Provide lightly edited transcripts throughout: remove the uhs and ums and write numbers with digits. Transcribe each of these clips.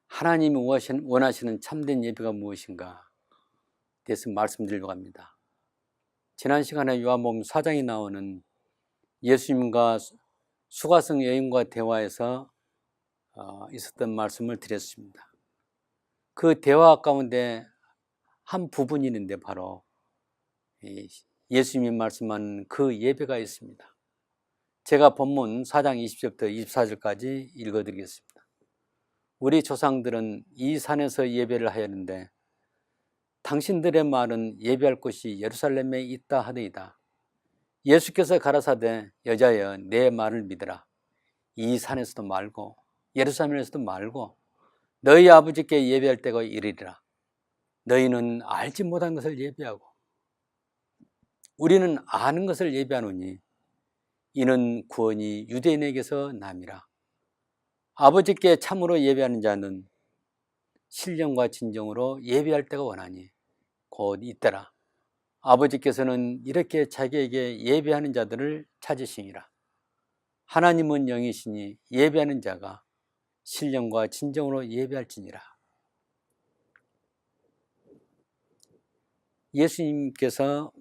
하나님이 원하시는 참된 예배가 무엇인가 대해서 말씀드리려고 합니다. 지난 시간에 요한복음 4장에 나오는 예수님과 수가성 여인과 대화에서 있었던 말씀을 드렸습니다. 그 대화 가운데 한 부분이 있는데 바로 예수님이 말씀한 그 예배가 있습니다. 제가 본문 4장 20절부터 24절까지 읽어드리겠습니다. 우리 조상들은 이 산에서 예배를 하였는데 당신들의 말은 예배할 곳이 예루살렘에 있다 하더이다. 예수께서 가라사대 여자여 내 말을 믿으라. 이 산에서도 말고 예루살렘에서도 말고 너희 아버지께 예배할 때가 이르리라. 너희는 알지 못한 것을 예배하고 우리는 아는 것을 예배하노니 이는 구원이 유대인에게서 남이라. 아버지께 참으로 예배하는 자는 신령과 진정으로 예배할 때가 원하니 곧 이때라. 아버지께서는 이렇게 자기에게 예배하는 자들을 찾으시니라. 하나님은 영이시니 예배하는 자가 신령과 진정으로 예배할지니라. 예수님께서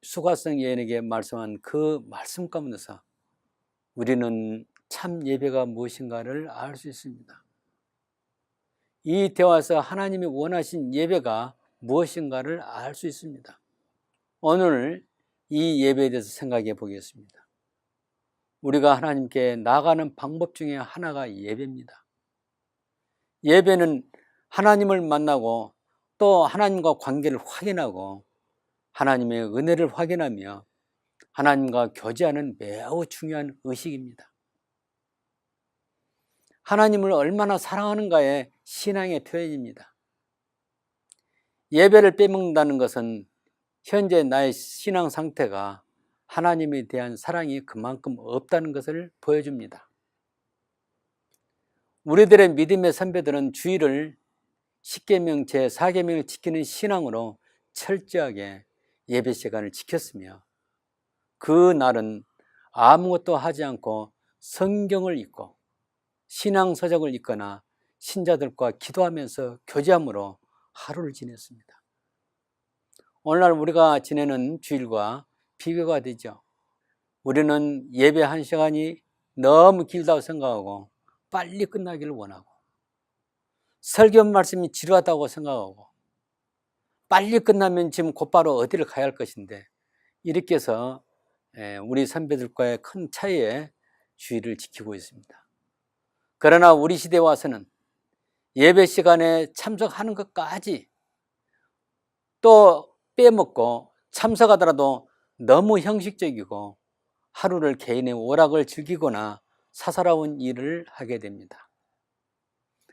수가성 여인에게 말씀한 그 말씀 가운데서 우리는 참 예배가 무엇인가를 알 수 있습니다. 이 대화에서 하나님이 원하신 예배가 무엇인가를 알 수 있습니다. 오늘 이 예배에 대해서 생각해 보겠습니다. 우리가 하나님께 나아가는 방법 중에 하나가 예배입니다. 예배는 하나님을 만나고 또 하나님과 관계를 확인하고 하나님의 은혜를 확인하며 하나님과 교제하는 매우 중요한 의식입니다. 하나님을 얼마나 사랑하는가의 신앙의 표현입니다. 예배를 빼먹는다는 것은 현재 나의 신앙 상태가 하나님에 대한 사랑이 그만큼 없다는 것을 보여줍니다. 우리들의 믿음의 선배들은 주일을 10계명 제4계명을 지키는 신앙으로 철저하게 예배 시간을 지켰으며 그 날은 아무것도 하지 않고 성경을 읽고 신앙서적을 읽거나 신자들과 기도하면서 교제함으로 하루를 지냈습니다. 오늘날 우리가 지내는 주일과 비교가 되죠. 우리는 예배 1시간이 너무 길다고 생각하고 빨리 끝나기를 원하고 설교 말씀이 지루하다고 생각하고 빨리 끝나면 지금 곧바로 어디를 가야 할 것인데 이렇게 해서 우리 선배들과의 큰 차이에 주의를 지키고 있습니다. 그러나 우리 시대에 와서는 예배 시간에 참석하는 것까지 또 빼먹고 참석하더라도 너무 형식적이고 하루를 개인의 오락을 즐기거나 사사로운 일을 하게 됩니다.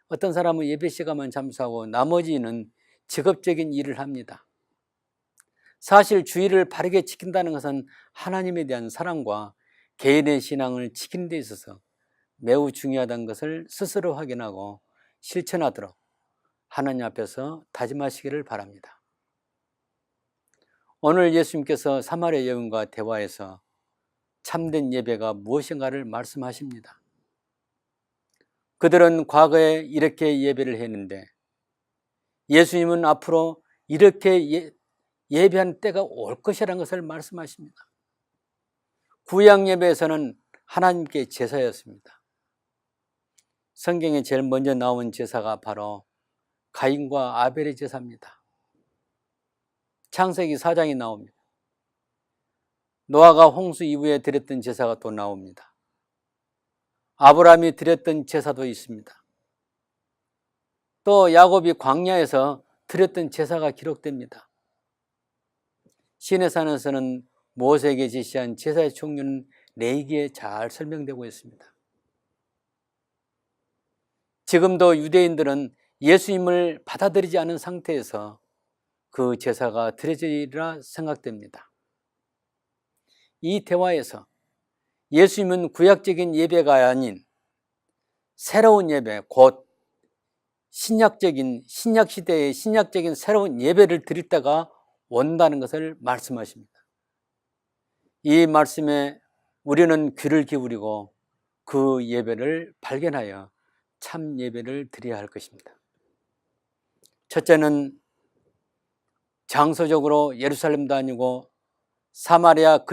어떤 사람은 예배 시간만 참석하고 나머지는 직업적인 일을 합니다. 사실 주일을 바르게 지킨다는 것은 하나님에 대한 사랑과 개인의 신앙을 지키는 데 있어서 매우 중요하다는 것을 스스로 확인하고 실천하도록 하나님 앞에서 다짐하시기를 바랍니다. 오늘 예수님께서 사마리아 여인과 대화에서 참된 예배가 무엇인가를 말씀하십니다. 그들은 과거에 이렇게 예배를 했는데 예수님은 앞으로 이렇게 예배한 때가 올 것이라는 것을 말씀하십니다. 구약 예배에서는 하나님께 제사였습니다. 성경에 제일 먼저 나온 제사가 바로 가인과 아벨의 제사입니다. 창세기 4장이 나옵니다. 노아가 홍수 이후에 드렸던 제사가 또 나옵니다. 아브라함이 드렸던 제사도 있습니다. 또 야곱이 광야에서 드렸던 제사가 기록됩니다. 시내산에서는 모세에게 제시한 제사의 종류는 레위기에 잘 설명되고 있습니다. 지금도 유대인들은 예수님을 받아들이지 않은 상태에서 그 제사가 드려지리라 생각됩니다. 이 대화에서 예수님은 구약적인 예배가 아닌 새로운 예배, 곧 신약 시대의 신약적인 새로운 예배를 드릴 때가 온다는 것을 말씀하십니다. 이 말씀에 우리는 귀를 기울이고 그 예배를 발견하여 참 예배를 드려야 할 것입니다. 첫째는 장소적으로 예루살렘도 아니고 사마리아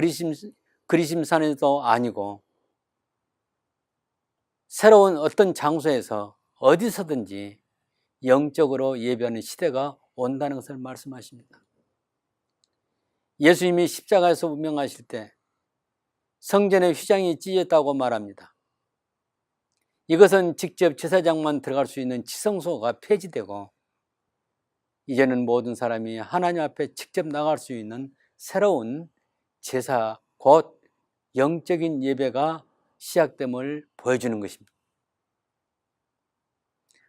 그리심산에도 아니고 새로운 어떤 장소에서 어디서든지 영적으로 예배하는 시대가 온다는 것을 말씀하십니다. 예수님이 십자가에서 운명하실 때 성전의 휘장이 찢어졌다고 말합니다. 이것은 직접 제사장만 들어갈 수 있는 지성소가 폐지되고 이제는 모든 사람이 하나님 앞에 직접 나갈 수 있는 새로운 제사, 곧 영적인 예배가 시작됨을 보여주는 것입니다.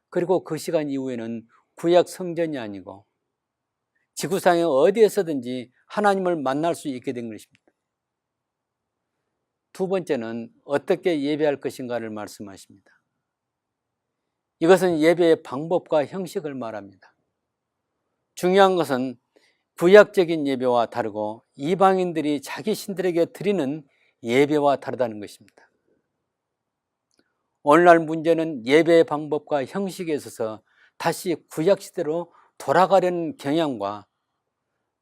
그리고 그 시간 이후에는 구약 성전이 아니고 지구상의 어디에서든지 하나님을 만날 수 있게 된 것입니다. 두 번째는 어떻게 예배할 것인가를 말씀하십니다. 이것은 예배의 방법과 형식을 말합니다. 중요한 것은 구약적인 예배와 다르고 이방인들이 자기 신들에게 드리는 예배와 다르다는 것입니다. 오늘날 문제는 예배의 방법과 형식에 있어서 다시 구약시대로 돌아가려는 경향과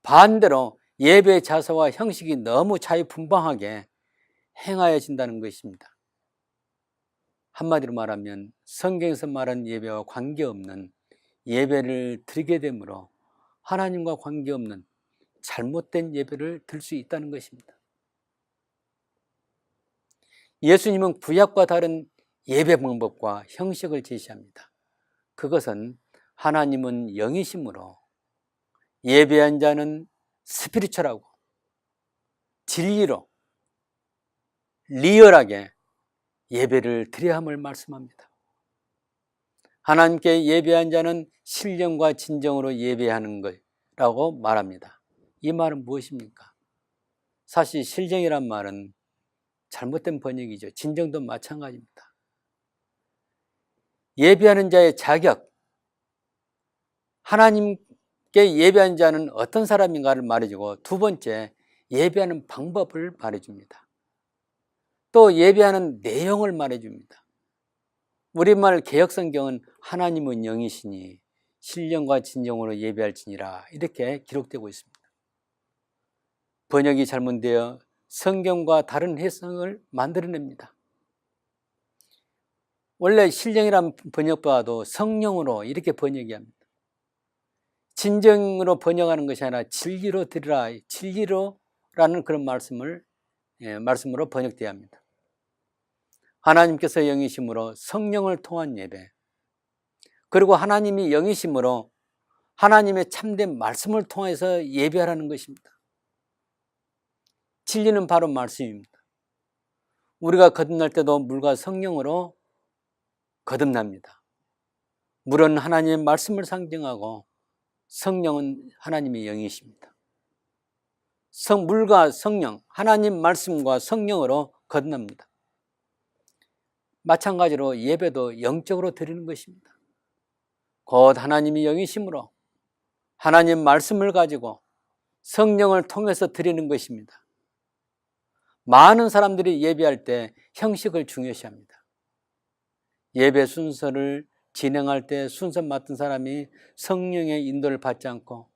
반대로 예배의 자세와 형식이 너무 자유분방하게 행하여진다는 것입니다. 한마디로 말하면 성경에서 말하는 예배와 관계없는 예배를 드리게 되므로 하나님과 관계없는 잘못된 예배를 드릴 수 있다는 것입니다. 예수님은 구약과 다른 예배 방법과 형식을 제시합니다. 그것은 하나님은 영이심으로 예배한 자는 스피리추얼하고 진리로 리얼하게 예배를 드려야 함을 말씀합니다. 하나님께 예배한 자는 신령과 진정으로 예배하는 것이라고 말합니다. 이 말은 무엇입니까? 사실 신령이란 말은 잘못된 번역이죠. 진정도 마찬가지입니다. 예배하는 자의 자격, 하나님께 예배하는 자는 어떤 사람인가를 말해주고, 두 번째, 예배하는 방법을 말해줍니다. 또 예배하는 내용을 말해줍니다. 우리말 개역성경은 하나님은 영이시니 신령과 진정으로 예배할지니라 이렇게 기록되고 있습니다. 번역이 잘못되어 성경과 다른 해석을 만들어냅니다. 원래 신령이란 번역보다도 성령으로 이렇게 번역이 합니다. 진정으로 번역하는 것이 아니라 진리로 드리라, 진리로라는 그런 말씀으로 번역되어야 합니다. 하나님께서 영이심으로 성령을 통한 예배, 그리고 하나님이 영이심으로 하나님의 참된 말씀을 통해서 예배하라는 것입니다. 진리는 바로 말씀입니다. 우리가 거듭날 때도 물과 성령으로 거듭납니다. 물은 하나님의 말씀을 상징하고 성령은 하나님의 영이십니다. 물과 성령, 하나님 말씀과 성령으로 거듭납니다. 마찬가지로 예배도 영적으로 드리는 것입니다. 곧 하나님이 영이심으로 하나님 말씀을 가지고 성령을 통해서 드리는 것입니다. 많은 사람들이 예배할 때 형식을 중요시합니다. 예배 순서를 진행할 때 순서 맡은 사람이 성령의 인도를 받지 않고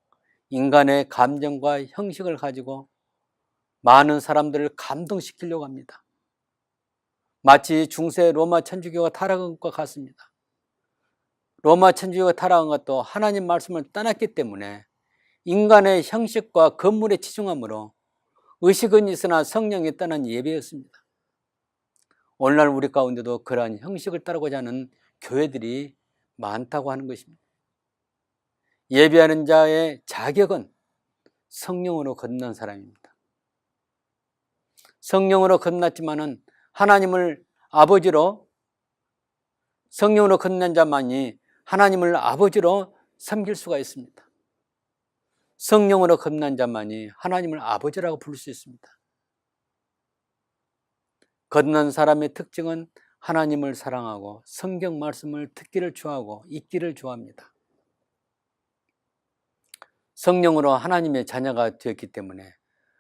인간의 감정과 형식을 가지고 많은 사람들을 감동시키려고 합니다. 마치 중세 로마 천주교가 타락한 것과 같습니다. 로마 천주교가 타락한 것도 하나님 말씀을 떠났기 때문에 인간의 형식과 건물에 치중함으로 의식은 있으나 성령이 떠난 예배였습니다. 오늘날 우리 가운데도 그러한 형식을 따르고자 하는 교회들이 많다고 하는 것입니다. 예배하는 자의 자격은 성령으로 거듭난 사람입니다. 성령으로 거듭났지만은 하나님을 아버지로, 성령으로 거듭난 자만이 하나님을 아버지로 섬길 수가 있습니다. 성령으로 거듭난 자만이 하나님을 아버지라고 부를 수 있습니다. 거듭난 사람의 특징은 하나님을 사랑하고 성경 말씀을 듣기를 좋아하고 읽기를 좋아합니다. 성령으로 하나님의 자녀가 되었기 때문에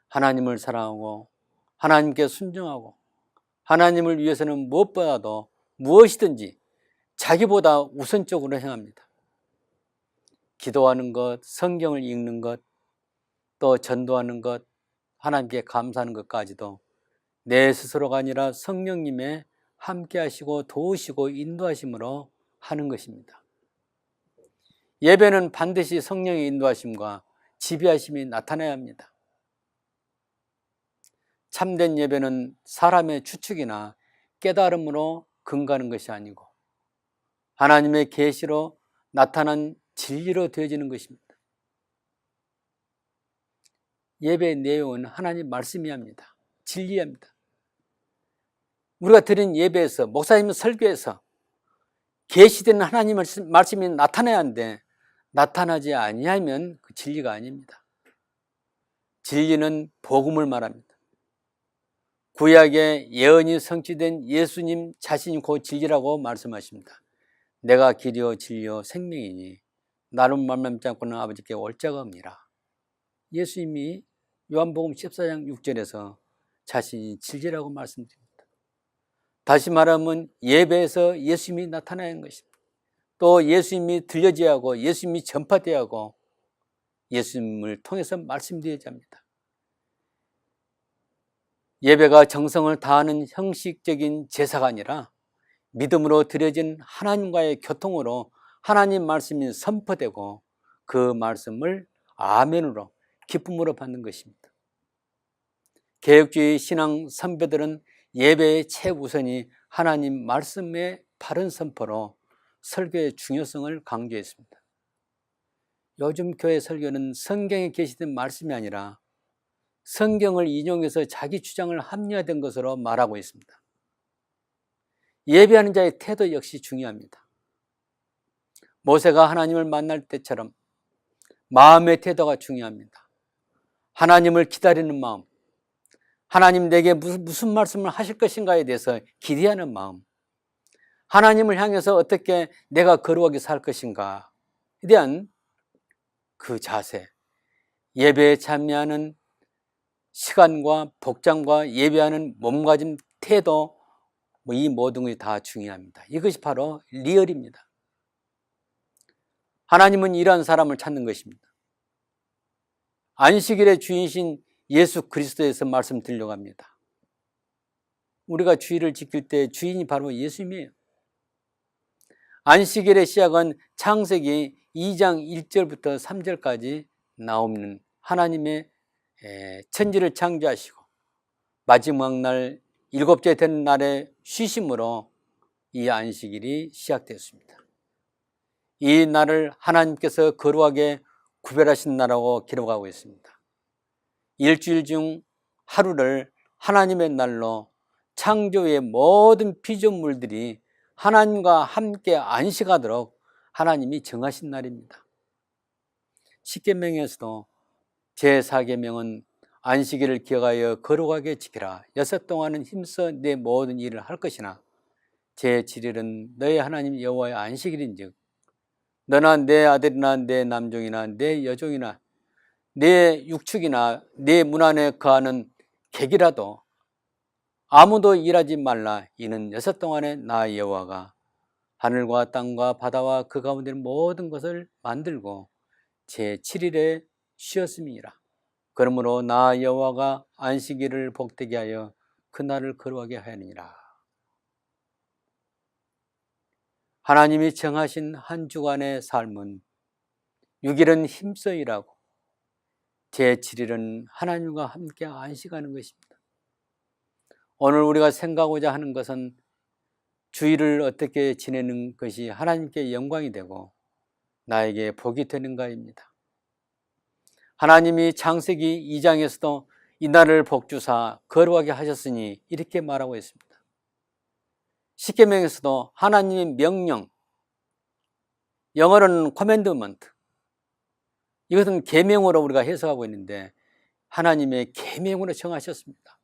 하나님을 사랑하고 하나님께 순종하고 하나님을 위해서는 무엇보다도 무엇이든지 자기보다 우선적으로 행합니다. 기도하는 것, 성경을 읽는 것, 또 전도하는 것, 하나님께 감사하는 것까지도 내 스스로가 아니라 성령님의 함께 하시고 도우시고 인도하심으로 하는 것입니다. 예배는 반드시 성령의 인도하심과 지배하심이 나타나야 합니다. 참된 예배는 사람의 추측이나 깨달음으로 근거하는 것이 아니고 하나님의 계시로 나타난 진리로 되어지는 것입니다. 예배의 내용은 하나님 말씀이 합니다. 진리합니다. 우리가 드린 예배에서, 목사님 설교에서 계시된 하나님 말씀이 나타나야 하는데 나타나지 아니하면 그 진리가 아닙니다. 진리는 복음을 말합니다. 구약에 예언이 성취된 예수님 자신이 곧 진리라고 말씀하십니다. 내가 길이요 진리요 생명이니 나로 말미암지 않고는 아버지께 올 자가 없니라. 예수님이 요한복음 14장 6절에서 자신이 진리라고 말씀드립니다. 다시 말하면 예배에서 예수님이 나타나야 하는 것입니다. 또 예수님이 들려져야 하고 예수님이 전파되어야 하고 예수님을 통해서 말씀드려야 합니다. 예배가 정성을 다하는 형식적인 제사가 아니라 믿음으로 드려진 하나님과의 교통으로 하나님 말씀이 선포되고 그 말씀을 아멘으로 기쁨으로 받는 것입니다. 개혁주의 신앙 선배들은 예배의 최우선이 하나님 말씀의 바른 선포로 설교의 중요성을 강조했습니다. 요즘 교회 설교는 성경에 계시된 말씀이 아니라 성경을 인용해서 자기 주장을 합리화된 것으로 말하고 있습니다. 예배하는 자의 태도 역시 중요합니다. 모세가 하나님을 만날 때처럼 마음의 태도가 중요합니다. 하나님을 기다리는 마음, 하나님 내게 무슨 말씀을 하실 것인가에 대해서 기대하는 마음, 하나님을 향해서 어떻게 내가 거룩하게 살 것인가에 대한 그 자세, 예배에 참여하는 시간과 복장과 예배하는 몸가짐, 태도, 이 모든 것이 다 중요합니다. 이것이 바로 리얼입니다. 하나님은 이러한 사람을 찾는 것입니다. 안식일의 주인이신 예수 그리스도에서 말씀드리려고 합니다. 우리가 주일을 지킬 때 주인이 바로 예수님이에요. 안식일의 시작은 창세기 2장 1절부터 3절까지 나오는 하나님의 천지를 창조하시고 마지막 날 일곱째 되는 날의 쉬심으로 이 안식일이 시작되었습니다. 이 날을 하나님께서 거룩하게 구별하신 날이라고 기록하고 있습니다. 일주일 중 하루를 하나님의 날로 창조의 모든 피조물들이 하나님과 함께 안식하도록 하나님이 정하신 날입니다. 십계명에서도 제4계명은 안식일을 기억하여 거룩하게 지키라. 6 동안은 힘써 내 모든 일을 할 것이나 제7일은 너의 하나님 여호와의 안식일인즉 너나 내 아들이나 내 남종이나 내 여종이나 내 육축이나 내 문 안에 거하는 객이라도 아무도 일하지 말라. 이는 6 동안에 나 여호와가 하늘과 땅과 바다와 그 가운데 모든 것을 만들고 제7일에 쉬었음이니라. 그러므로 나 여호와가 안식일을 복되게 하여 그날을 거룩하게 하느니라. 하나님이 정하신 한 주간의 삶은 6일은 힘써 일하고 제7일은 하나님과 함께 안식하는 것입니다. 오늘 우리가 생각하고자 하는 것은 주일을 어떻게 지내는 것이 하나님께 영광이 되고 나에게 복이 되는가입니다. 하나님이 창세기 2장에서도 이 날을 복주사 거룩하게 하셨으니 이렇게 말하고 있습니다. 십계명에서도 하나님의 명령, 영어로는 commandment, 이것은 계명으로 우리가 해석하고 있는데 하나님의 계명으로 정하셨습니다.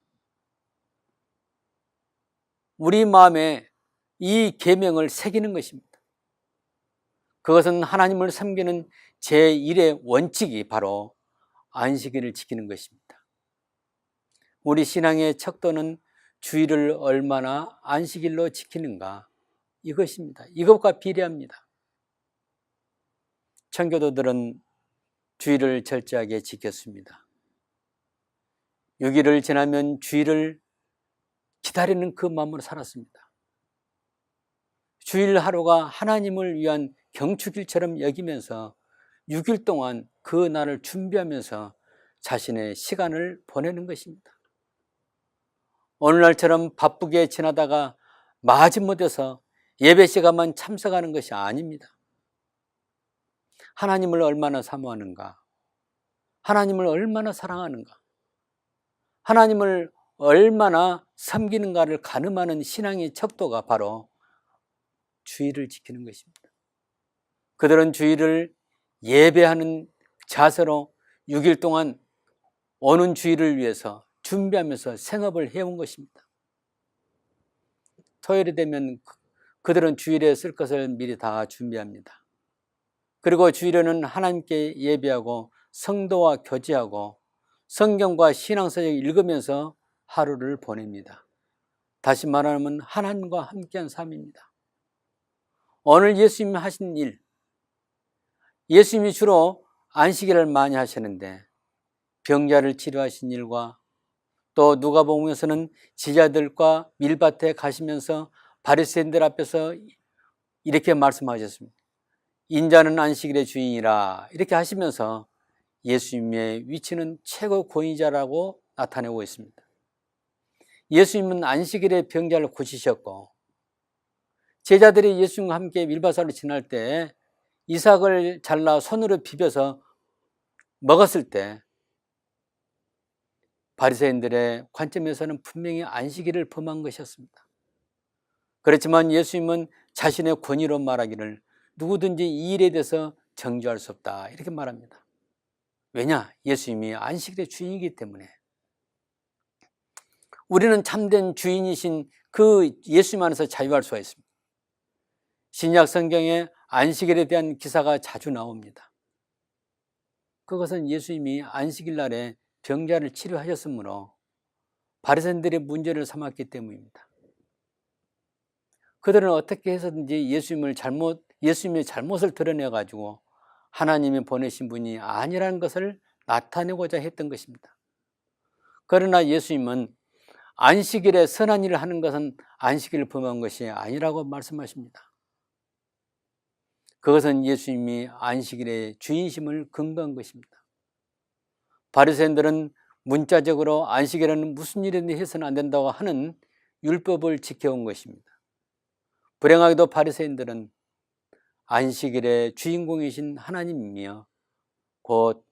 우리 마음에 이 계명을 새기는 것입니다. 그것은 하나님을 섬기는 제1의 원칙이 바로 안식일을 지키는 것입니다. 우리 신앙의 척도는 주일을 얼마나 안식일로 지키는가, 이것입니다. 이것과 비례합니다. 청교도들은 주일을 철저하게 지켰습니다. 6일을 지나면 주일을 기다리는 그 마음으로 살았습니다. 주일 하루가 하나님을 위한 경축일처럼 여기면서 6일 동안 그 날을 준비하면서 자신의 시간을 보내는 것입니다. 오늘날처럼 바쁘게 지나다가 마지못해서 예배 시간만 참석하는 것이 아닙니다. 하나님을 얼마나 사모하는가, 하나님을 얼마나 사랑하는가, 하나님을 얼마나 섬기는가를 가늠하는 신앙의 척도가 바로 주일을 지키는 것입니다. 그들은 주일을 예배하는 자세로 6일 동안 오는 주일을 위해서 준비하면서 생업을 해온 것입니다. 토요일이 되면 그들은 주일에 쓸 것을 미리 다 준비합니다. 그리고 주일에는 하나님께 예배하고 성도와 교제하고 성경과 신앙서적 읽으면서 하루를 보냅니다. 다시 말하면 하나님과 함께한 삶입니다. 오늘 예수님이 하신 일, 예수님이 주로 안식일을 많이 하시는데 병자를 치료하신 일과 또 누가복음에서는 제자들과 밀밭에 가시면서 바리새인들 앞에서 이렇게 말씀하셨습니다. 인자는 안식일의 주인이라 이렇게 하시면서 예수님의 위치는 최고 권위자라고 나타내고 있습니다. 예수님은 안식일에 병자를 고치셨고 제자들이 예수님과 함께 밀밭으로 지날 때 이삭을 잘라 손으로 비벼서 먹었을 때 바리새인들의 관점에서는 분명히 안식일을 범한 것이었습니다. 그렇지만 예수님은 자신의 권위로 말하기를 누구든지 이 일에 대해서 정죄할 수 없다 이렇게 말합니다. 왜냐? 예수님이 안식일의 주인이기 때문에. 우리는 참된 주인이신 그 예수님 안에서 자유할 수가 있습니다. 신약 성경에 안식일에 대한 기사가 자주 나옵니다. 그것은 예수님이 안식일 날에 병자를 치료하셨으므로 바리새인들의 문제를 삼았기 때문입니다. 그들은 어떻게 해서든지 예수님의 잘못을 드러내 가지고 하나님이 보내신 분이 아니라는 것을 나타내고자 했던 것입니다. 그러나 예수님은 안식일에 선한 일을 하는 것은 안식일을 범한 것이 아니라고 말씀하십니다. 그것은 예수님이 안식일의 주인심을 근거한 것입니다. 바리새인들은 문자적으로 안식일에는 무슨 일이든 해서는 안 된다고 하는 율법을 지켜온 것입니다. 불행하게도 바리새인들은 안식일의 주인공이신 하나님이며 곧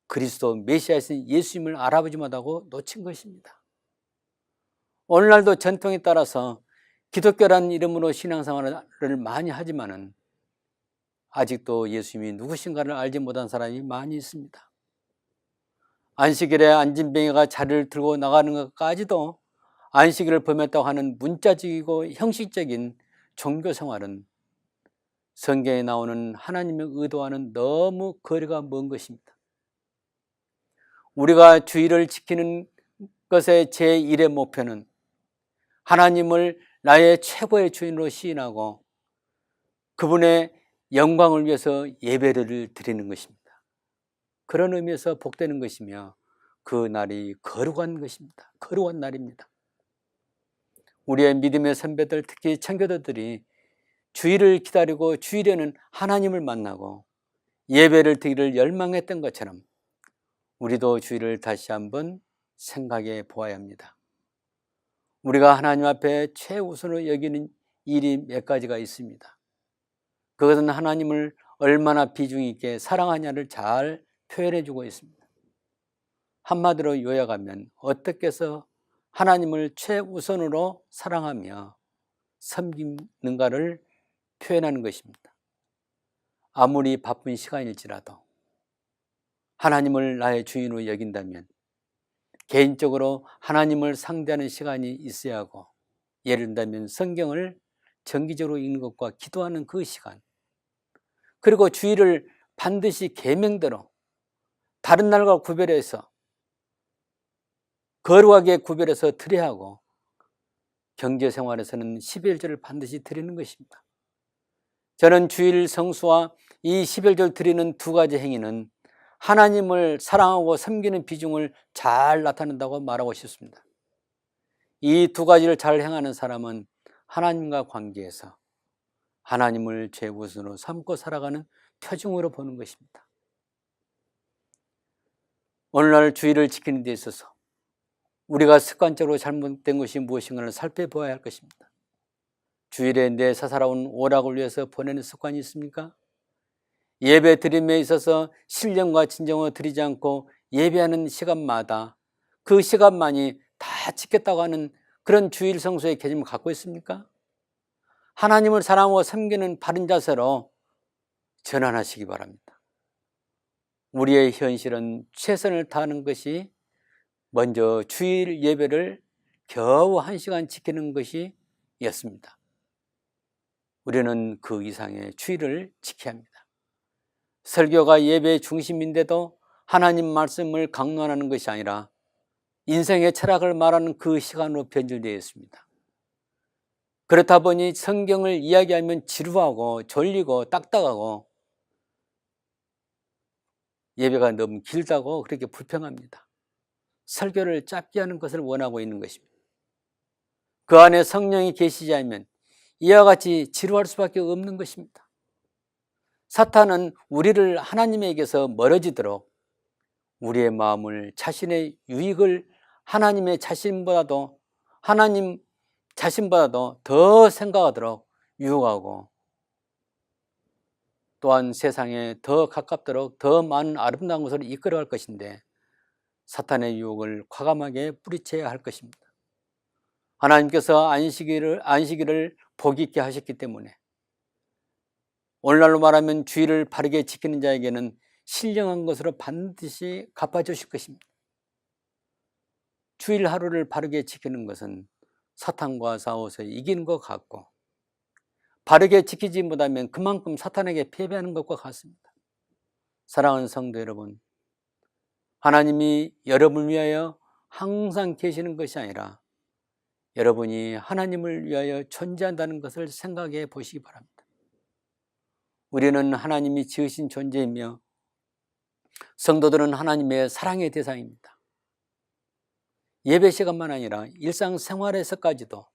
그리스도 메시아이신 예수님을 알아보지 못하고 놓친 것입니다. 오늘날도 전통에 따라서 기독교라는 이름으로 신앙생활을 많이 하지만은 아직도 예수님이 누구신가를 알지 못한 사람이 많이 있습니다. 안식일에 안진뱅이가 자리를 들고 나가는 것까지도 안식일을 범했다고 하는 문자적이고 형식적인 종교생활은 성경에 나오는 하나님의 의도와는 너무 거리가 먼 것입니다. 우리가 주일을 지키는 것의 제1의 목표는 하나님을 나의 최고의 주인으로 시인하고 그분의 영광을 위해서 예배를 드리는 것입니다. 그런 의미에서 복되는 것이며 그 날이 거룩한 것입니다. 거룩한 날입니다. 우리의 믿음의 선배들, 특히 청교도들이 주일을 기다리고 주일에는 하나님을 만나고 예배를 드리기를 열망했던 것처럼 우리도 주일을 다시 한번 생각해 보아야 합니다. 우리가 하나님 앞에 최우선으로 여기는 일이 몇 가지가 있습니다. 그것은 하나님을 얼마나 비중 있게 사랑하냐를 잘 표현해 주고 있습니다. 한마디로 요약하면 어떻게 해서 하나님을 최우선으로 사랑하며 섬기는가를 표현하는 것입니다. 아무리 바쁜 시간일지라도 하나님을 나의 주인으로 여긴다면 개인적으로 하나님을 상대하는 시간이 있어야 하고, 예를 들면 성경을 정기적으로 읽는 것과 기도하는 그 시간, 그리고 주일을 반드시 계명대로 다른 날과 구별해서 거룩하게 구별해서 드려야 하고, 경제생활에서는 11조를 반드시 드리는 것입니다. 저는 주일 성수와 이 11조를 드리는 두 가지 행위는 하나님을 사랑하고 섬기는 비중을 잘 나타낸다고 말하고 싶습니다. 이 두 가지를 잘 행하는 사람은 하나님과 관계에서 하나님을 최우선으로 삼고 살아가는 표징으로 보는 것입니다. 오늘날 주일을 지키는 데 있어서 우리가 습관적으로 잘못된 것이 무엇인가를 살펴보아야 할 것입니다. 주일에 내 사사로운 오락을 위해서 보내는 습관이 있습니까? 예배 드림에 있어서 신령과 진정을 드리지 않고 예배하는 시간마다 그 시간만이 다 지켰다고 하는 그런 주일 성수의 개념을 갖고 있습니까? 하나님을 사랑하고 섬기는 바른 자세로 전환하시기 바랍니다. 우리의 현실은 최선을 다하는 것이 먼저 주일 예배를 겨우 1시간 지키는 것이었습니다. 우리는 그 이상의 주일을 지켜야 합니다. 설교가 예배의 중심인데도 하나님 말씀을 강론하는 것이 아니라 인생의 철학을 말하는 그 시간으로 변질되어 있습니다. 그렇다 보니 성경을 이야기하면 지루하고 졸리고 딱딱하고 예배가 너무 길다고 그렇게 불평합니다. 설교를 짧게 하는 것을 원하고 있는 것입니다. 그 안에 성령이 계시지 않으면 이와 같이 지루할 수밖에 없는 것입니다. 사탄은 우리를 하나님에게서 멀어지도록 우리의 마음을 자신의 유익을 하나님 자신보다도 더 생각하도록 유혹하고 또한 세상에 더 가깝도록 더 많은 아름다운 것으로 이끌어갈 것인데 사탄의 유혹을 과감하게 뿌리쳐야 할 것입니다. 하나님께서 안식일을 복 있게 하셨기 때문에 오늘날로 말하면 주일을 바르게 지키는 자에게는 신령한 것으로 반드시 갚아주실 것입니다. 주일 하루를 바르게 지키는 것은 사탄과 싸워서 이기는 것 같고 바르게 지키지 못하면 그만큼 사탄에게 패배하는 것과 같습니다. 사랑하는 성도 여러분, 하나님이 여러분을 위하여 항상 계시는 것이 아니라 여러분이 하나님을 위하여 존재한다는 것을 생각해 보시기 바랍니다. 우리는 하나님이 지으신 존재이며 성도들은 하나님의 사랑의 대상입니다. 예배 시간만 아니라 일상생활에서까지도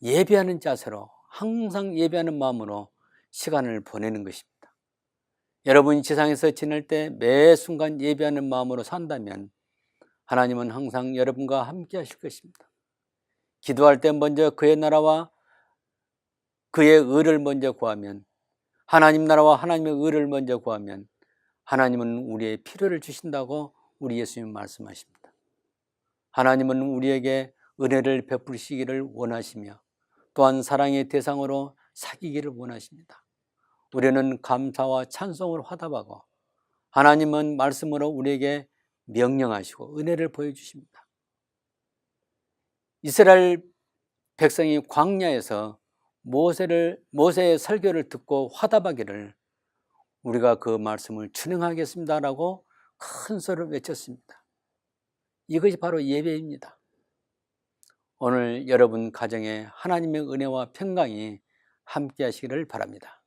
예배하는 자세로 항상 예배하는 마음으로 시간을 보내는 것입니다. 여러분이 지상에서 지낼 때 매 순간 예배하는 마음으로 산다면 하나님은 항상 여러분과 함께 하실 것입니다. 기도할 때 먼저 그의 나라와 그의 의를 먼저 구하면 하나님 나라와 하나님의 의를 먼저 구하면 하나님은 우리의 필요를 주신다고 우리 예수님 말씀하십니다. 하나님은 우리에게 은혜를 베푸시기를 원하시며 또한 사랑의 대상으로 사귀기를 원하십니다. 우리는 감사와 찬송을 화답하고 하나님은 말씀으로 우리에게 명령하시고 은혜를 보여주십니다. 이스라엘 백성이 광야에서 모세의 설교를 듣고 화답하기를 우리가 그 말씀을 준행하겠습니다라고 큰 소리를 외쳤습니다. 이것이 바로 예배입니다. 오늘 여러분 가정에 하나님의 은혜와 평강이 함께 하시기를 바랍니다.